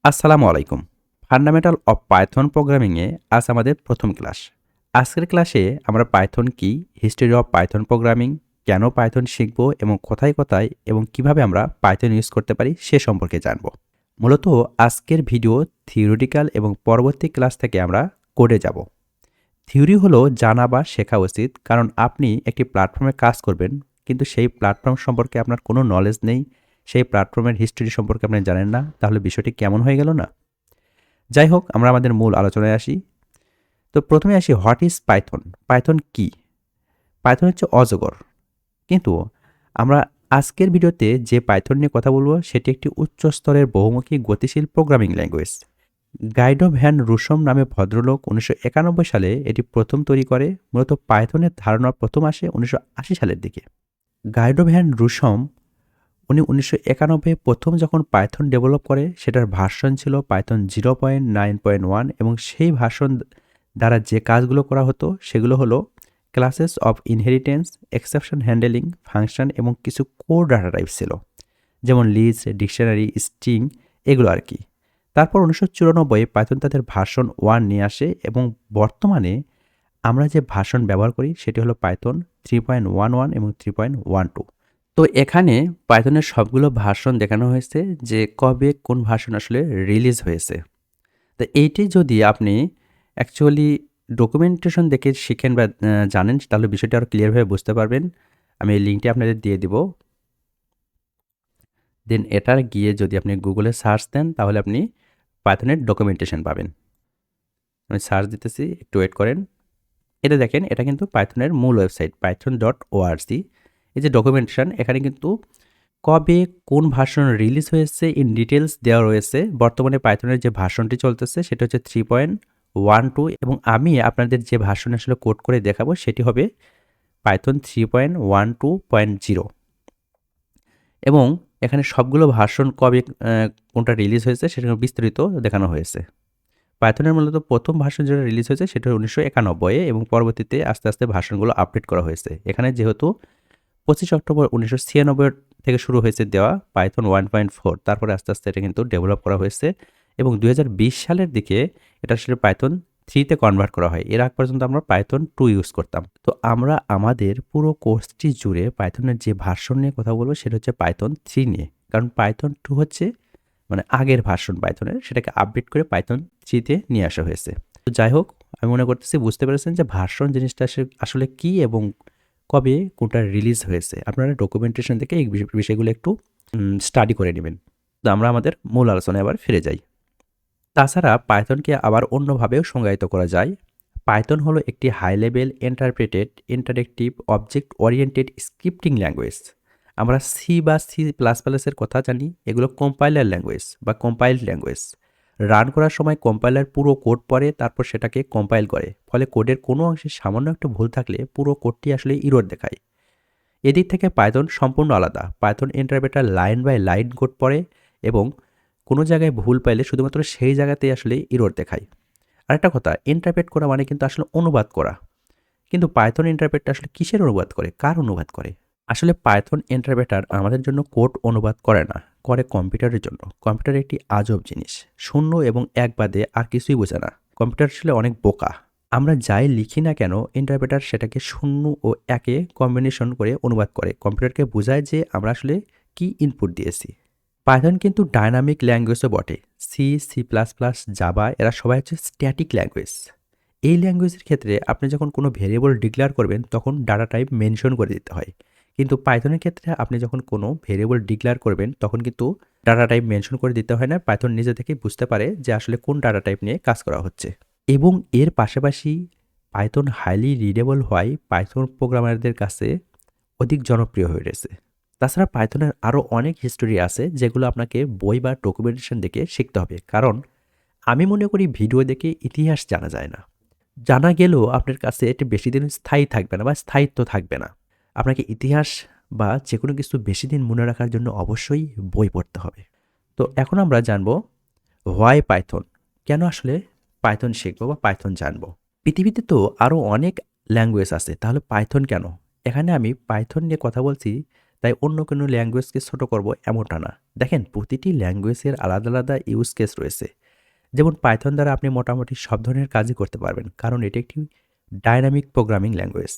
আসসালামু আলাইকুম। Fundamental of Python প্রোগ্রামিংয়ে আজ আমাদের প্রথম ক্লাস। আজকের ক্লাসে আমরা পাইথন কি, হিস্টরি অফ পাইথন প্রোগ্রামিং, কেন পাইথন শিখব এবং কোথায় এবং কিভাবে আমরা পাইথন ইউজ করতে পারি সে সম্পর্কে জানব। মূলত আজকের ভিডিও থিওরিটিক্যাল এবং পরবর্তী ক্লাস থেকে আমরা কোডে যাব। থিওরি হলো জানা বা শেখা উচিত, কারণ আপনি একটি প্ল্যাটফর্মে কাজ করবেন কিন্তু সেই প্ল্যাটফর্ম সম্পর্কে আপনার কোনো নলেজ নেই, সেই প্ল্যাটফর্মের হিস্টরি সম্পর্কে আপনি জানেন না, তাহলে বিষয়টি কেমন হয়ে গেল না? যাই হোক, আমরা আমাদের মূল আলোচনায় আসি। তো প্রথমে আসি, হোয়াট ইজ পাইথন? পাইথন কি? পাইথন হচ্ছে অজগর। কিন্তু আমরা আজকের ভিডিওতে যে পাইথন নিয়ে কথা বলবো সেটি একটি উচ্চ স্তরের বহুমুখী গতিশীল প্রোগ্রামিং ল্যাঙ্গুয়েজ। গাইডো ভ্যান রুসম নামে ভদ্রলোক 1991 সালে এটি প্রথম তৈরি করে। মূলত পাইথনের ধারণা প্রথম আসে 1980 সালের দিকে। গাইডো ভ্যান রুসম উনি 1991 প্রথম যখন পাইথন ডেভেলপ করে, সেটার ভার্সন ছিল পাইথন 0.9.1 এবং সেই ভার্সন দ্বারা যে কাজগুলো করা হতো সেগুলো হলো classes of inheritance, exception handling, function এবং কিছু কোর ডাটা টাইপ ছিল, যেমন লিস্ট, ডিকশনারি, স্ট্রিং, এগুলো আর কি। তারপর 1994 পাইথন তাদের ভার্সন 1 নিয়ে আসে এবং বর্তমানে আমরা যে ভার্সন ব্যবহার করি সেটি হলো পাইথন 3.11 এবং 3.12। তো এখানে পাইথনের সবগুলো ভার্সন দেখানো হয়েছে যে কবে কোন ভার্সন আসলে রিলিজ হয়েছে। তো এইটি যদি আপনি অ্যাকচুয়ালি ডকুমেন্টেশন দেখে শিখেন বা জানেন, তাহলে বিষয়টা আরও ক্লিয়ারভাবে বুঝতে পারবেন। আমি এই লিঙ্কটি আপনাদের দিয়ে দিব। দেন এটার গিয়ে যদি আপনি গুগলে সার্চ দেন তাহলে আপনি পাইথনের ডকুমেন্টেশন পাবেন। আমি সার্চ দিতেছি, একটু ওয়েট করেন। এটা দেখেন, এটা কিন্তু পাইথনের মূল ওয়েবসাইট python.org। এই যে ডকুমেন্টেশন, এখানে কিন্তু কবে কোন ভার্সন রিলিজ হয়েছে ইন ডিটেলস দেওয়া রয়েছে। বর্তমানে পাইথনের যে ভার্সনটি চলতেছে সেটা হচ্ছে 3.12 এবং আমি আপনাদের যে ভার্সন আসলে কোড করে দেখাবো সেটি হবে পাইথন 3.12.0 এবং এখানে সবগুলো ভার্সন কবে কোনটা রিলিজ হয়েছে সেটা বিস্তারিত দেখানো হয়েছে। পাইথনের মূলত প্রথম ভার্সন যেটা রিলিজ হয়েছে সেটা 1991 এবং পরবর্তীতে আস্তে আস্তে ভার্সনগুলো আপডেট করা হয়েছে। এখানে যেহেতু 25 অক্টোবর 1996 থেকে শুরু হয়েছে দেওয়া পাইথন 1.4, তারপরে আস্তে আস্তে এটা কিন্তু ডেভেলপ করা হয়েছে এবং 2020 সালের দিকে এটা আসলে পাইথন 3 তে কনভার্ট করা হয়। এর আগ পর্যন্ত আমরা পাইথন 2 ইউজ করতাম। তো আমরা আমাদের পুরো কোর্সটি জুড়ে পাইথনের যে ভার্সন নিয়ে কথা বলবো সেটা হচ্ছে পাইথন 3 নিয়ে। কারণ পাইথন 2 হচ্ছে মানে আগের ভার্সন পাইথনের, সেটাকে আপডেট করে পাইথন 3 তে নিয়ে আসা হয়েছে। তো যাই হোক, আমি মনে করতেছি বুঝতে পেরেছেন যে ভার্সন জিনিসটা আসলে কি এবং কবে কোনটা রিলিজ হয়েছে। আপনারা ডকুমেন্টেশন থেকে এই বিষয়গুলো একটু স্টাডি করে নেবেন। তো আমরা আমাদের মূল আলোচনায় আবার ফিরে যাই। তাছাড়া পাইথনকে আবার অন্যভাবেও সংজ্ঞায়িত করা যায়। পাইথন হলো একটি high level interactive object oriented scripting language. আমরা সি বা সি প্লাস প্লাসের কথা জানি, এগুলো কম্পাইলার ল্যাঙ্গুয়েজ বা কম্পাইলড ল্যাঙ্গুয়েজ। রান করার সময় কম্পাইলার পুরো কোড পড়ে, তারপর সেটাকে কম্পাইল করে, ফলে কোডের কোনো অংশে সামান্য একটু ভুল থাকলে পুরো কোডটি আসলে ইরর দেখায়। এদিক থেকে পাইথন সম্পূর্ণ আলাদা। Python interpreter line by line code পড়ে এবং কোনো জায়গায় ভুল পাইলে শুধুমাত্র সেই জায়গাতেই আসলে ইরর দেখায়। আরেকটা কথা, ইন্টারপ্রেট করা মানে কিন্তু আসলে অনুবাদ করা। কিন্তু পাইথন ইন্টারপ্রেটটা আসলে কিসের অনুবাদ করে, কার অনুবাদ করে? আসলে পাইথন ইন্টারপ্রেটার আমাদের জন্য কোড অনুবাদ করে না, করে কম্পিউটারের জন্য। কম্পিউটার একটি আজব জিনিস, শূন্য এবং এক বাদে আর কিছুই বোঝে না। কম্পিউটার আসলে অনেক বোকা। আমরা যাই লিখি না কেন, ইন্টারপ্রেটার সেটাকে শূন্য ও একে কম্বিনেশন করে অনুবাদ করে কম্পিউটারকে বোঝায় যে আমরা আসলে কি ইনপুট দিয়েছি। পাইথন কিন্তু ডায়নামিক ল্যাঙ্গুয়েজও বটে। C, C plus plus, Java, এরা সবাই হচ্ছে স্ট্যাটিক ল্যাঙ্গুয়েজ। এই ল্যাঙ্গুয়েজের ক্ষেত্রে আপনি যখন কোনো ভেরিয়েবল ডিক্লেয়ার করবেন তখন ডাটা টাইপ মেনশন করে দিতে হয়। কিন্তু পাইথনের ক্ষেত্রে আপনি যখন কোনো ভেরিয়েবল ডিক্লেয়ার করবেন তখন কিন্তু ডাটা টাইপ মেনশন করে দিতে হয় না। পাইথন নিজে থেকেই বুঝতে পারে যে আসলে কোন ডাটা টাইপ নিয়ে কাজ করা হচ্ছে। এবং এর পাশাপাশি পাইথন হাইলি রিডেবল হওয়ায় পাইথন প্রোগ্রামারদের কাছে অধিক জনপ্রিয় হয়ে রয়েছে। তাছাড়া পাইথনের আরও অনেক হিস্টোরি আছে যেগুলো আপনাকে বই বা ডকুমেন্টেশন দেখে শিখতে হবে, কারণ আমি মনে করি ভিডিও দেখে ইতিহাস জানা যায় না। জানা গেলেও আপনার কাছে এটি বেশি দিন স্থায়ী থাকবে না বা স্থায়িত্ব থাকবে না। আপনাকে ইতিহাস বা যেকোনো কিছু বেশি দিন মনে রাখার জন্য অবশ্যই বই পড়তে হবে। তো এখন আমরা জানবো হোয়াই পাইথন, কেন আসলে পাইথন শিখবো বা পাইথন জানবো। পৃথিবীতে তো আরও অনেক ল্যাঙ্গুয়েজ আছে, তাহলে পাইথন কেন? এখানে আমি পাইথন নিয়ে কথা বলছি তাই অন্য কোনো ল্যাঙ্গুয়েজকে ছোট করব এমনটা না। দেখেন প্রতিটি ল্যাঙ্গুয়েজের আলাদা আলাদা ইউজ কেস রয়েছে। যেমন পাইথন দ্বারা আপনি মোটামুটি সব ধরনের কাজই করতে পারবেন, কারণ এটি একটি ডাইনামিক প্রোগ্রামিং ল্যাঙ্গুয়েজ।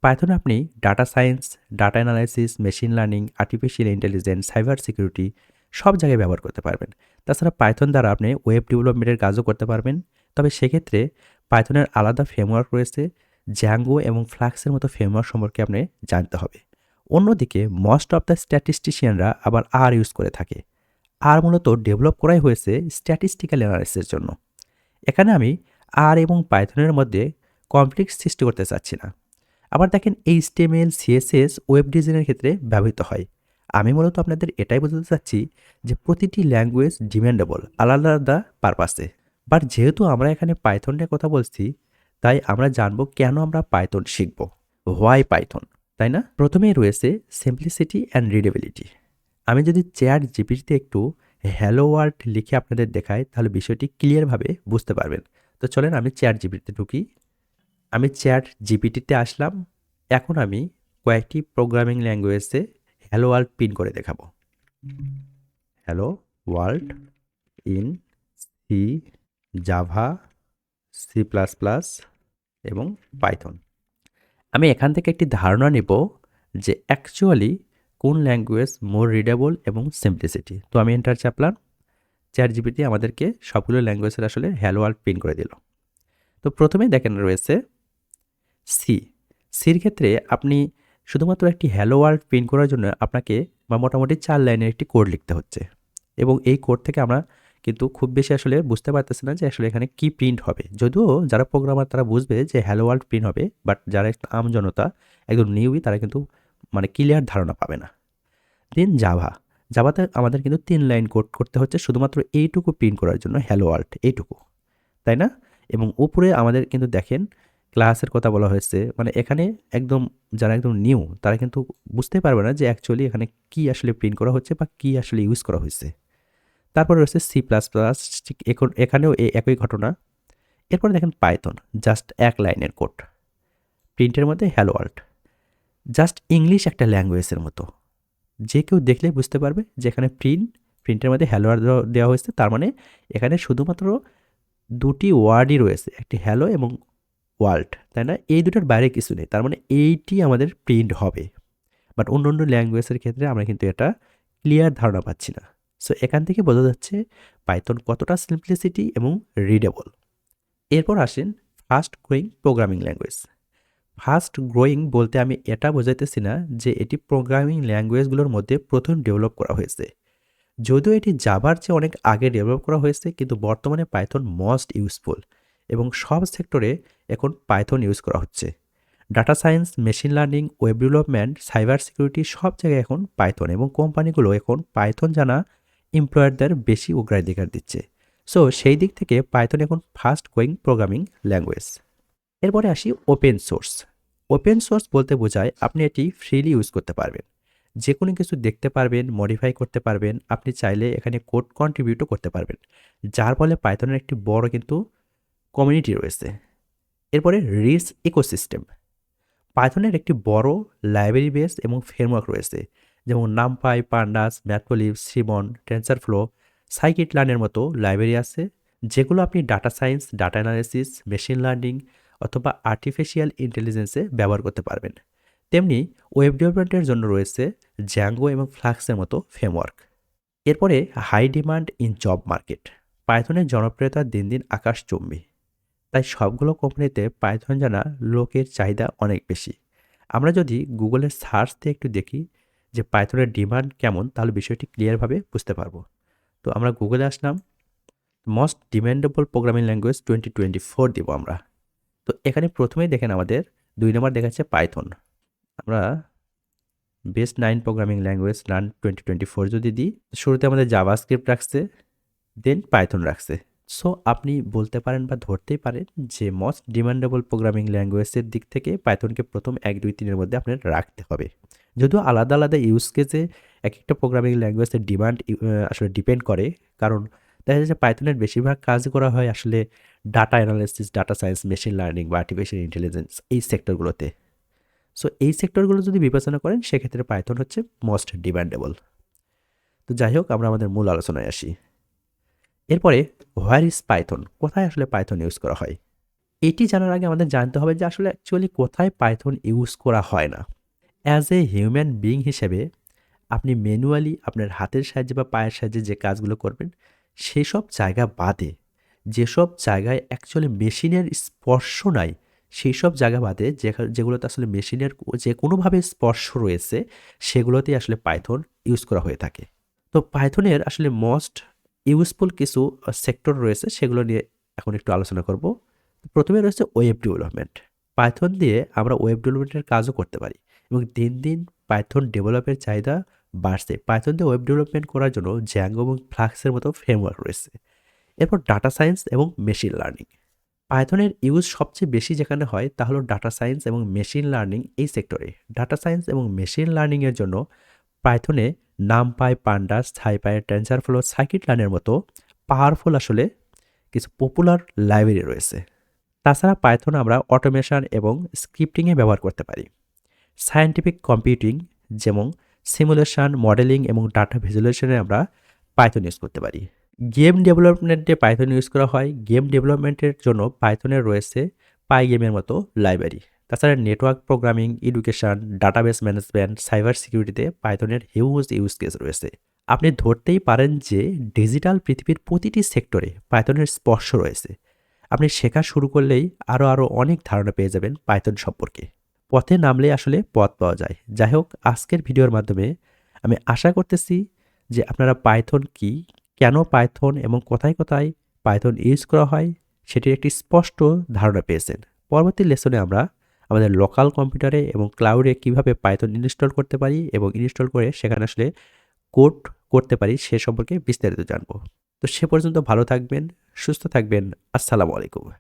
পাইথনে আপনি data science, data analysis, machine learning, artificial intelligence, cyber security সব জায়গায় ব্যবহার করতে পারবেন। তাছাড়া পাইথন দ্বারা আপনি ওয়েব ডেভেলপমেন্টের কাজও করতে পারবেন। তবে সেক্ষেত্রে পাইথনের আলাদা ফ্রেমওয়ার্ক রয়েছে। জ্যাঙ্গো এবং ফ্লাক্সের মতো ফ্রেমওয়ার্ক সম্পর্কে আপনি জানতে হবে। অন্যদিকে মোস্ট অফ দ্য স্ট্যাটিস্টিশিয়ানরা আবার আর ইউজ করে থাকে। আর মূলত ডেভেলপ করাই হয়েছে স্ট্যাটিস্টিক্যাল অ্যানালাইসিসের জন্য। এখানে আমি আর এবং পাইথনের মধ্যে কনফ্লিক্ট সৃষ্টি করতে চাচ্ছি না। আবার দেখেন এইচটিএমএল, সিএসএস ওয়েব ডিজাইনের ক্ষেত্রে ব্যবহৃত হয়। আমি মূলত আপনাদের এটাই বোঝাতে চাচ্ছি যে প্রতিটি ল্যাঙ্গুয়েজ ডিমান্ডেবল আলাদা আলাদা পারপাসে। বাট যেহেতু আমরা এখানে পাইথন নিয়ে কথা বলছি, তাই আমরা জানবো কেন আমরা পাইথন শিখব। হোয়াই পাইথন, তাই না? প্রথমেই রয়েছে সিম্পলিসিটি অ্যান্ড রিডেবিলিটি। আমি যদি চ্যাট জিপিটিতে একটু হ্যালো ওয়ার্ল্ড লিখে আপনাদের দেখাই, তাহলে বিষয়টি ক্লিয়ারভাবে বুঝতে পারবেন। তো চলেন আমি চ্যাট জিপিটিতে ঢুকি। আমি চ্যাট জিপিটিতে আসলাম। এখন আমি কয়েকটি প্রোগ্রামিং ল্যাঙ্গুয়েজে হ্যালো ওয়ার্ল্ড পিন করে দেখাবো। Hello world in C, Java, C plus plus এবং পাইথন। আমি এখান থেকে একটি ধারণা নেব যে অ্যাকচুয়ালি কোন ল্যাঙ্গুয়েজ মোর রিডেবল এবং সিম্পলিসিটি। তো আমি এন্টার চাপলাম। চ্যাট জিপিটি আমাদেরকে সবগুলো ল্যাঙ্গুয়েজের আসলে হ্যালো ওয়ার্ল্ড পিন করে দিল। তো প্রথমেই দেখেন রয়েছে সি। সির ক্ষেত্রে আপনি শুধুমাত্র একটি হ্যালো ওয়ার্ল্ড প্রিন্ট করার জন্য আপনাকে বা মোটামুটি 4 লাইনের একটি কোড লিখতে হচ্ছে। এবং এই কোড থেকে আমরা কিন্তু খুব বেশি আসলে বুঝতে পারতেছি না যে আসলে এখানে কি প্রিন্ট হবে। যদিও যারা প্রোগ্রামার তারা বুঝবে যে হ্যালো ওয়ার্ল্ড প্রিন্ট হবে, বাট যারা একটু আমজনতা, একদম নিউই, তারা কিন্তু মানে ক্লিয়ার ধারণা পাবে না। দেন জাভা। জাভাতে আমাদের কিন্তু 3 লাইন কোড করতে হচ্ছে শুধুমাত্র এইটুকু প্রিন্ট করার জন্য, হ্যালো ওয়ার্ল্ড এইটুকু, তাই না? এবং উপরে আমাদের কিন্তু দেখেন ক্লাসের কথা বলা হয়েছে। মানে এখানে একদম যারা একদম নিউ তারা কিন্তু বুঝতে পারবে না যে অ্যাকচুয়ালি এখানে কি আসলে প্রিন্ট করা হচ্ছে বা কি আসলে ইউজ করা হয়েছে। তারপরে রয়েছে সি প্লাস প্লাস, ঠিক এখানেও এই একই ঘটনা। এরপরে দেখেন পাইথন, জাস্ট 1 লাইনের কোড, প্রিন্টের মধ্যে হ্যালো ওয়ার্ল্ড। জাস্ট ইংলিশ একটা ল্যাঙ্গুয়েজের মতো, যে কেউ দেখলে বুঝতে পারবে যে এখানে প্রিন্টের মধ্যে হ্যালো ওয়ার্ল্ড দেওয়া হয়েছে। তার মানে এখানে শুধুমাত্র দুটি ওয়ার্ডই রয়েছে, একটি হ্যালো এবং ওয়ার্ল্ড, তাই না? এই দুটার বাইরে কিছু নেই। তার মানে এইটি আমাদের প্রিন্ট হবে। বাট অন্য অন্য ল্যাঙ্গুয়েজের ক্ষেত্রে আমরা কিন্তু এটা ক্লিয়ার ধারণা পাচ্ছি না। সো এখান থেকে বোঝা যাচ্ছে পাইথন কতটা সিম্পলিসিটি এবং রিডেবল। এরপর আসেন fast growing programming language. Fast growing বলতে আমি এটা বোঝাইতেছি না যে এটি প্রোগ্রামিং ল্যাঙ্গুয়েজগুলোর মধ্যে প্রথম ডেভেলপ করা হয়েছে। যদিও এটি জাভার চেয়ে অনেক আগে ডেভেলপ করা হয়েছে, কিন্তু বর্তমানে পাইথন মোস্ট ইউজফুল এবং সব সেক্টরে এখন পাইথন ইউজ করা হচ্ছে। Data science, machine learning, web development, cyber security সব জায়গায় এখন পাইথন, এবং কোম্পানিগুলো এখন পাইথন জানা এমপ্লয়ারদের বেশি অগ্রাধিকার দিচ্ছে। সো সেই দিক থেকে পাইথন এখন ফাস্ট গ্রোয়িং প্রোগ্রামিং ল্যাঙ্গুয়েজ। এরপরে আসি ওপেন সোর্স। ওপেন সোর্স বলতে বোঝায় আপনি এটি ফ্রিলি ইউজ করতে পারবেন, যে কোনো কিছু দেখতে পারবেন, মডিফাই করতে পারবেন, আপনি চাইলে এখানে কোড কন্ট্রিবিউটও করতে পারবেন, যার ফলে পাইথনের একটি বড় কিন্তু কমিউনিটি রয়েছে। এরপরে রিচ ইকোসিস্টেম। পাইথনের একটি বড় লাইব্রেরি বেস এবং ফ্রেমওয়ার্ক রয়েছে, যেমন নামপাই, পান্ডাস, ম্যাটপ্লিব, সিমন, টেন্সারফ্লো, সাইকিট লার্নের মতো লাইব্রেরি আছে, যেগুলো আপনি data science, data analysis, machine learning অথবা আর্টিফিশিয়াল ইন্টেলিজেন্সে ব্যবহার করতে পারবেন। তেমনি ওয়েব ডেভেলপমেন্টের জন্য রয়েছে জ্যাঙ্গো এবং ফ্লাক্সের মতো ফ্রেমওয়ার্ক। এরপরে high demand in job market. পাইথনের জনপ্রিয়তা দিন দিন আকাশচুম্বী, তাই সবগুলো কোম্পানিতে পাইথন জানা লোকের চাহিদা অনেক বেশি। আমরা যদি গুগলের সার্চ দিয়ে একটু দেখি যে পাইথনের ডিমান্ড কেমন, তাহলে বিষয়টি ক্লিয়ারভাবে বুঝতে পারবো। তো আমরা গুগলে আসলাম, মোস্ট ডিমান্ডেবল প্রোগ্রামিং ল্যাঙ্গুয়েজ 2024 দিব আমরা। তো এখানে প্রথমেই দেখেন আমাদের 2 নম্বর দেখাচ্ছে পাইথন। আমরা বেস্ট 9 প্রোগ্রামিং ল্যাঙ্গুয়েজ রান 2024 যদি দিই, শুরুতে আমাদের জাভাস্ক্রিপ্ট রাখছে, দেন পাইথন রাখছে। সো আপনি বলতে পারেন বা ধরতেই পারেন যে মোস্ট ডিমান্ডেবল প্রোগ্রামিং ল্যাঙ্গুয়েজের দিক থেকে পাইথনকে প্রথম 1, 2, 3 এর মধ্যে আপনার রাখতে হবে। যদিও আলাদা আলাদা ইউজ কেসে এক একটা প্রোগ্রামিং ল্যাঙ্গুয়েজের ডিমান্ড আসলে ডিপেন্ড করে, কারণ দেখা যাচ্ছে পাইথনের বেশিরভাগ কাজ করা হয় আসলে data analysis, data science, machine learning বা আর্টিফিশিয়াল ইন্টেলিজেন্স এই সেক্টরগুলোতে। সো এই সেক্টরগুলো যদি বিবেচনা করেন সেক্ষেত্রে পাইথন হচ্ছে মোস্ট ডিমান্ডেবল। তো যাই হোক, আমরা আমাদের মূল আলোচনায় আসি। এরপরে হোয়ার ইজ পাইথন, কোথায় আসলে পাইথন ইউজ করা হয়? এটি জানার আগে আমাদের জানতে হবে যে আসলে অ্যাকচুয়ালি কোথায় পাইথন ইউজ করা হয় না। অ্যাজ এ হিউম্যান বিইং হিসেবে আপনি ম্যানুয়ালি আপনার হাতের সাহায্যে বা পায়ের সাহায্যে যে কাজগুলো করবেন, সেসব জায়গা বাদে, যেসব জায়গায় অ্যাকচুয়ালি মেশিনের স্পর্শ নাই, সেই সব জায়গা বাদে যেগুলোতে আসলে মেশিনের যে কোনোভাবে স্পর্শ রয়েছে, সেগুলোতেই আসলে পাইথন ইউজ করা হয়ে থাকে। তো পাইথনের আসলে মোস্ট ইউজফুল কিছু সেক্টর রয়েছে, সেগুলো নিয়ে এখন একটু আলোচনা করব। প্রথমে রয়েছে ওয়েব ডেভেলপমেন্ট। পাইথন দিয়ে আমরা ওয়েব ডেভেলপমেন্টের কাজও করতে পারি এবং দিন দিন পাইথন ডেভেলপের চাহিদা বাড়ছে। পাইথন দিয়ে ওয়েব ডেভেলপমেন্ট করার জন্য জ্যাঙ্গো এবং ফ্লাক্সের মতো ফ্রেমওয়ার্ক রয়েছে। এরপর ডাটা সায়েন্স এবং মেশিন লার্নিং। পাইথনের ইউজ সবচেয়ে বেশি যেখানে হয় তা হলো ডাটা সায়েন্স এবং মেশিন লার্নিং এই সেক্টরে। ডাটা সায়েন্স এবং মেশিন লার্নিংয়ের জন্য পাইথনে নামপাই, পান্ডাস, ছাইপাই, টেনসারফ্লো, সাইকিট-লার্নের মতো পাওয়ারফুল আসলে কিছু পপুলার লাইব্রেরি রয়েছে। তাছাড়া পাইথন আমরা অটোমেশন এবং স্ক্রিপ্টিংয়ে ব্যবহার করতে পারি। সায়েন্টিফিক কম্পিউটিং যেমন সিমুলেশন, মডেলিং এবং ডাটা ভিজুয়ালাইজেশনে আমরা পাইথন ইউজ করতে পারি। গেম ডেভেলপমেন্টে পাইথন ইউজ করা হয়। গেম ডেভেলপমেন্টের জন্য পাইথনের রয়েছে পাই গেমের মতো লাইব্রেরি। তাছাড়া network programming, education, database management, cyber সিকিউরিটিতে পাইথনের হিউজ ইউজ কেস রয়েছে। আপনি ধরতেই পারেন যে ডিজিটাল পৃথিবীর প্রতিটি সেক্টরে পাইথনের স্পর্শ রয়েছে। আপনি শেখা শুরু করলেই আরও অনেক ধারণা পেয়ে যাবেন পাইথন সম্পর্কে। পথে নামলে আসলে পথ পাওয়া যায়। যাই হোক, আজকের ভিডিওর মাধ্যমে আমি আশা করতেছি যে আপনারা পাইথন কি, কেন পাইথন এবং কোথায় কোথায় পাইথন ইউজ করা হয় সেটির একটি স্পষ্ট ধারণা পেয়েছেন। পরবর্তী লেসনে আমরা আমাদের লোকাল কম্পিউটারে এবং ক্লাউডে কিভাবে পাইথন ইনস্টল করতে পারি এবং ইনস্টল করে সেখানে আসলে কোড করতে পারি সে সম্পর্কে বিস্তারিত জানব। তো সে পর্যন্ত ভালো থাকবেন, সুস্থ থাকবেন। আসসালামু আলাইকুম।